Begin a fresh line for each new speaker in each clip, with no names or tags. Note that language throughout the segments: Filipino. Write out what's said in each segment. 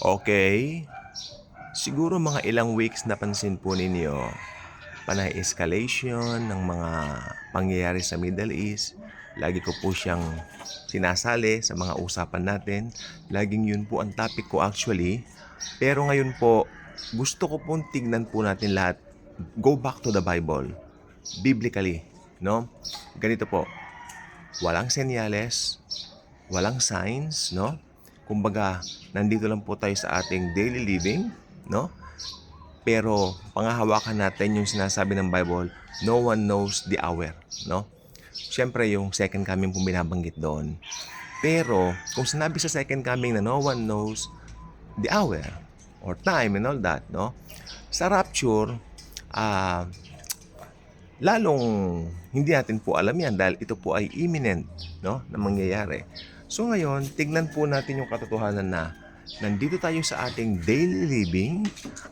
Okay. Siguro mga ilang weeks napansin po ninyo, panay escalation ng mga pangyayari sa Middle East. Lagi ko po siyang sinasali sa mga usapan natin. Laging yun po ang topic ko actually. Pero ngayon po, gusto ko pong tignan po natin lahat. Go back to the Bible. Biblically, no? Ganito po, walang senyales, walang signs, no? Kumbaga, nandito lang po tayo sa ating daily living, no? Pero pangahawakan natin yung sinasabi ng Bible, no one knows the hour, no? Siyempre, yung second coming po binabanggit doon. Pero, kung sinabi sa second coming na no one knows the hour or time and all that, no? Sa rapture, ah, lalong hindi natin po alam yan dahil ito po ay imminent, no, na mangyayari. So ngayon, tignan po natin yung katotohanan na nandito tayo sa ating daily living,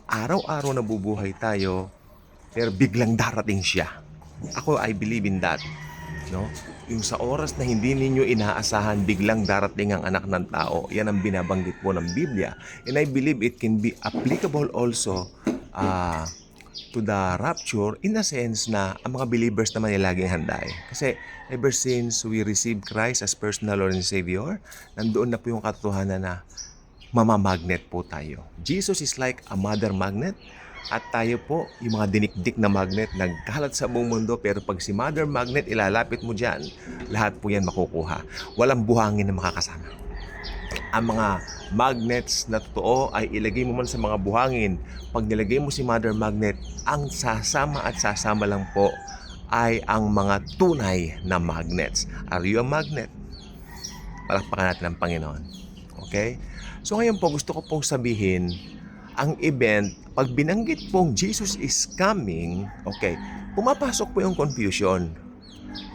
araw-araw nabubuhay tayo, pero biglang darating siya. Ako, I believe in that. No? Yung sa oras na hindi ninyo inaasahan, biglang darating ang anak ng tao, yan ang binabanggit po ng Biblia. And I believe it can be applicable also to the rapture in a sense na ang mga believers naman ay laging handa eh. Kasi ever since we received Christ as personal Lord and Savior, nandoon na po yung katotohanan na mamamagnet po tayo. Jesus is like a mother magnet at tayo po, yung mga dinikdik na magnet, nagkalat sa buong mundo, pero pag si mother magnet, ilalapit mo dyan, lahat po yan makukuha. Walang buhangin na makakasama. Ang mga magnets na totoo ay ilagay mo man sa mga buhangin. Pag nilagay mo si mother magnet, ang sasama at sasama lang po ay ang mga tunay na magnets. Are you a magnet? Palakpakan natin ang Panginoon. Okay? So ngayon po, gusto ko pong sabihin, ang event, pag binanggit pong Jesus is coming, okay, pumapasok po yung confusion.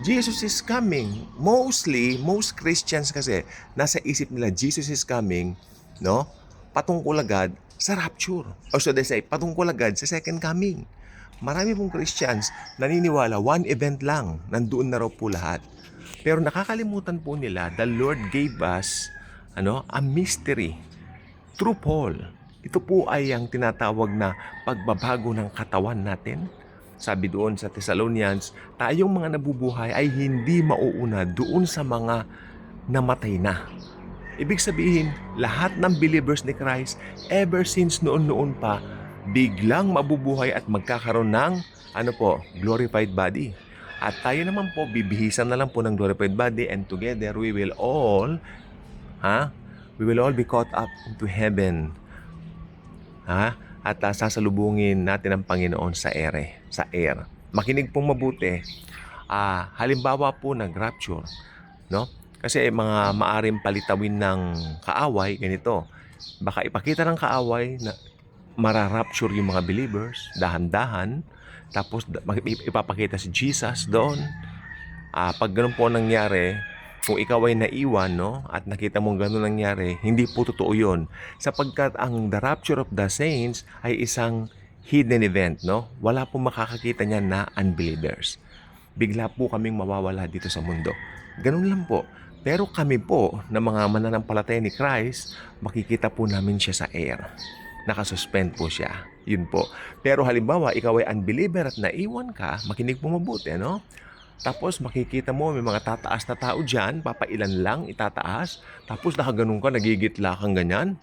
Jesus is coming. Mostly, most Christians kasi, nasa isip nila, Jesus is coming, no? Patungkol agad sa rapture. Or so they say, patungkol agad sa second coming. Marami pong Christians naniniwala, one event lang, nandoon na raw po lahat. Pero nakakalimutan po nila, the Lord gave us, a mystery. Through Paul. Ito po ay ang tinatawag na pagbabago ng katawan natin. Sabi doon sa Thessalonians, tayong mga nabubuhay ay hindi mauuna doon sa mga namatay na. Ibig sabihin, lahat ng believers ni Christ, ever since noon-noon pa, biglang mabubuhay at magkakaroon ng, glorified body. At tayo naman po, bibihisan na lang po ng glorified body and together we will all be caught up into heaven. At sasalubungin natin ang Panginoon sa air. Makinig pong mabuti. Halimbawa po nag-rapture, no? Kasi mga maaring palitawin ng kaaway, ganito. Baka ipakita ng kaaway na mara-rapture yung mga believers, dahan-dahan, tapos ipapakita si Jesus doon. Pag ganun po nangyari, kung ikaw ay naiwan, no, at nakita mong gano'n nangyari, hindi po totoo yun. Sapagkat ang the rapture of the saints ay isang hidden event, no? Wala po makakakita niyan na unbelievers. Bigla po kaming mawawala dito sa mundo. Ganun lang po. Pero kami po, na mga mananampalataya ni Christ, makikita po namin siya sa air. Nakasuspend po siya. Yun po. Pero halimbawa, ikaw ay unbeliever at naiwan ka, makinig po mabuti, no? Tapos makikita mo may mga tataas na tao dyan, papailan lang itataas. Tapos nakaganon ka, nagigitla kang ganyan.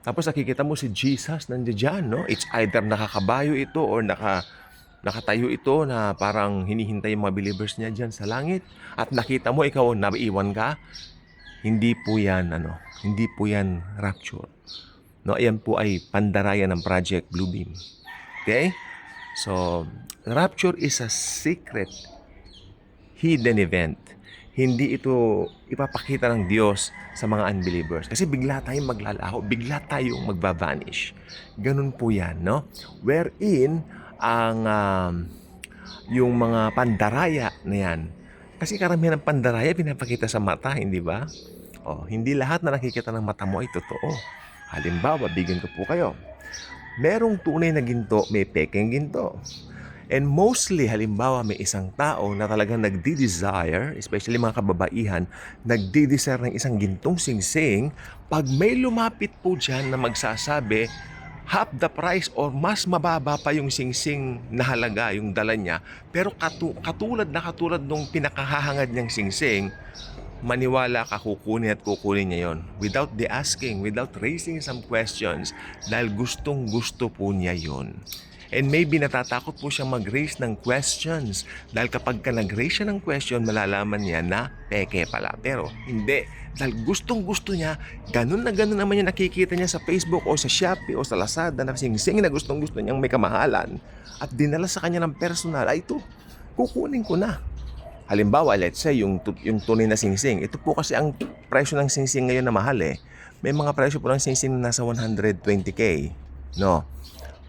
Tapos nakikita mo si Jesus nandiyan dyan, no? It's either nakakabayo ito or nakatayo ito na parang hinihintay yung mga believers niya dyan sa langit. At nakita mo ikaw, naiwan ka. Hindi po yan, hindi po yan rapture. No, ayan po ay pandarayan ng Project Bluebeam. Okay? So, rapture is a secret hidden event. Hindi ito ipapakita ng Diyos sa mga unbelievers. Kasi bigla tayong maglalaho, bigla tayong magbavanish. Ganun po yan, no? Wherein, yung mga pandaraya na yan. Kasi karamihan ng pandaraya pinapakita sa mata, hindi ba? Hindi lahat na nakikita ng mata mo ay totoo. Halimbawa, bigyan ko po kayo. Merong tunay na ginto, may pekeng ginto. And mostly, halimbawa, may isang tao na talagang nagdi-desire, especially mga kababaihan, nagdi-desire ng isang gintong singsing, pag may lumapit po dyan na magsasabi, half the price or mas mababa pa yung singsing na halaga yung dala niya, pero katulad nung pinakahahangad niyang singsing, maniwala ka, kukunin niya yon without the asking, without raising some questions, dahil gustong-gusto po niya yon. And maybe natatakot po siyang mag-raise ng questions, dahil kapag ka nag-raise siya ng question, malalaman niya na peke pala. Pero hindi, dahil gustong-gusto niya, ganun naman yung nakikita niya sa Facebook o sa Shopee o sa Lazada na singsing na gustong-gusto niyang may kamahalan at dinala sa kanya ng personal, ay ito, kukunin ko na. Halimbawa, let's say, yung tunay na singsing. Ito po kasi ang presyo ng singsing ngayon na mahal eh. May mga presyo po ng singsing na nasa 120K. No?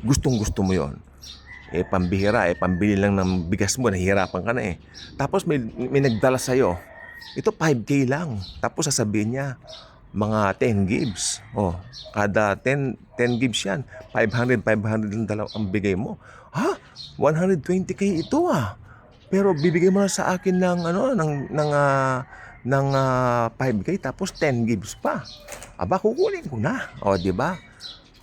Gustong-gusto mo yon. Pambihira, pambili lang ng bigas mo, nahihirapan ka na eh. Tapos may nagdala sa'yo. Ito 5K lang. Tapos sasabihin niya, mga 10 gigs. Kada 10 gigs yan. 500 ang ang bigay mo. Ha? 120K ito ah. Pero bibigay mo na sa akin ng 5K tapos 10 gigs pa. Aba, kukunin ko na. Di ba?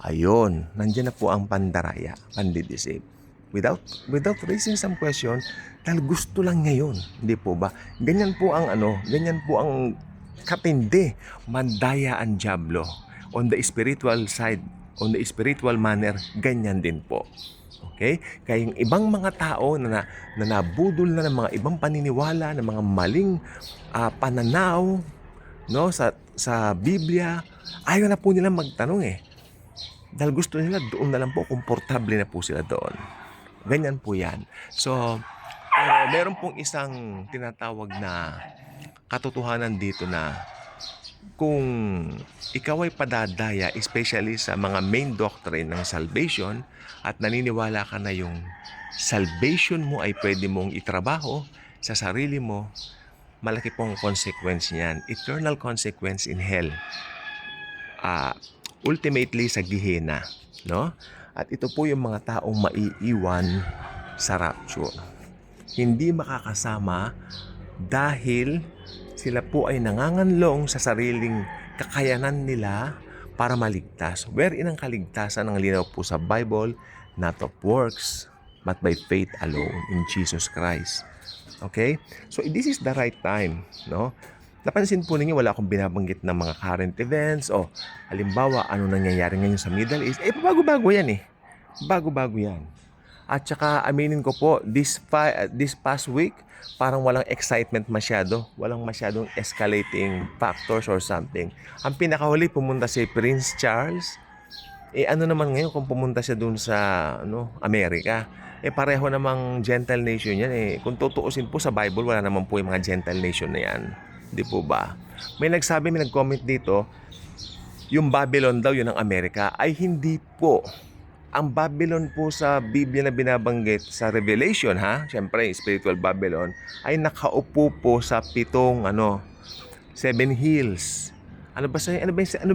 Ayun, nandiyan na po ang pandaraya, pandidisip. Without raising some question, dahil gusto lang ngayon, hindi po ba? Ganyan po ang katindi, mandaya ang diablo. On the spiritual side, on the spiritual manner, ganyan din po. Okay? Kaya yung ibang mga tao na nabudol na ng mga ibang paniniwala, ng mga maling pananaw, no, sa Biblia, ayaw na po nila magtanong eh. Dahil gusto nila doon na lang po, komportable na po sila doon. Ganyan po yan. So, pero meron pong isang tinatawag na katotohanan dito na kung ikaw ay padadaya, especially sa mga main doctrine ng salvation, at naniniwala ka na yung salvation mo ay pwede mong itrabaho sa sarili mo, malaki pong consequence niyan. Eternal consequence in hell. Ultimately sa Gehenna, no? At ito po yung mga taong maiiwan sa rapture. Hindi makakasama dahil sila po ay nanganganlong sa sariling kakayanan nila para maligtas. Wherein ang kaligtasan ng linaw po sa Bible, not of works, but by faith alone in Jesus Christ. Okay? So this is the right time, no? Napansin po ninyo, wala akong binabanggit ng mga current events o halimbawa, ano nangyayari ngayon sa Middle East. Bago-bago yan eh. Bago-bago yan. At saka, aminin ko po, this past week, parang walang excitement masyado. Walang masyadong escalating factors or something. Ang pinakahuli, pumunta si Prince Charles. Ano naman ngayon kung pumunta siya dun sa Amerika? Pareho namang gentle nation yan. Kung tutuusin po sa Bible, wala naman po yung mga gentle nation na yan. Di po ba? May nag-comment dito, yung Babylon daw, yun ang Amerika, ay hindi po. Ang Babylon po sa Biblia na binabanggit sa Revelation, siyempre, spiritual Babylon, ay nakaupo po sa 7 hills. Ano ba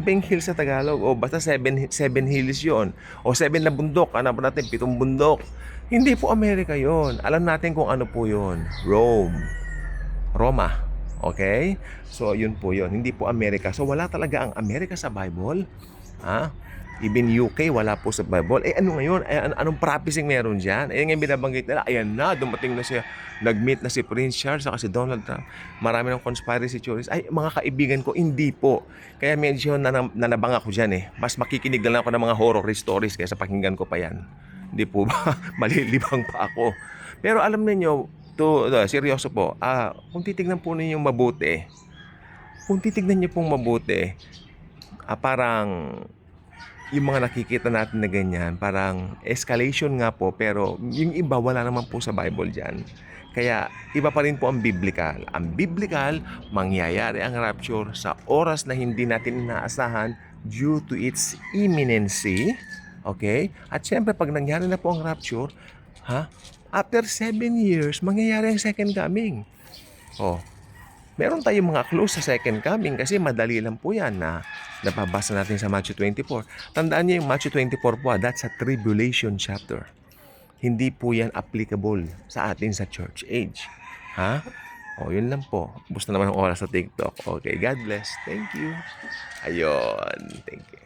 yung hills sa Tagalog? Basta 7 hills yon. 7 na bundok. Ano ba natin? 7 bundok. Hindi po Amerika yon. Alam natin kung ano po yon. Roma. Okay? So, yun po yun. Hindi po Amerika. So, wala talaga ang Amerika sa Bible. Even UK, wala po sa Bible. Ano ngayon? Anong prophecy meron dyan? Ngayon binabanggit nila, ayan na, dumating na siya. Nag-meet na si Prince Charles at si Donald Trump. Marami ng conspiracy theories. Mga kaibigan ko, hindi po. Kaya medyo nanabang ako dyan. Mas makikinig lang ako ng mga horror stories kaysa pakinggan ko pa yan. Hindi po ba? Malilibang pa ako. Pero alam niyo, seryoso po, kung titignan po ninyo mabuti, parang yung mga nakikita natin na ganyan, parang escalation nga po, pero yung iba wala naman po sa Bible dyan. Kaya iba pa rin po ang biblical. Ang biblical, mangyayari ang rapture sa oras na hindi natin inaasahan due to its imminency. Okay? At syempre, pag nangyari na po ang rapture, after 7 years, mangyayari ang second coming. Meron tayong mga clues sa second coming kasi madali lang po yan na napabasa natin sa Matthew 24. Tandaan niyo yung Matthew 24 po, that's a tribulation chapter. hindi po yan applicable sa atin sa church age. Ha? O, yun lang po. Gusto naman ng oras sa TikTok. Okay, God bless. Thank you. Ayun. Thank you.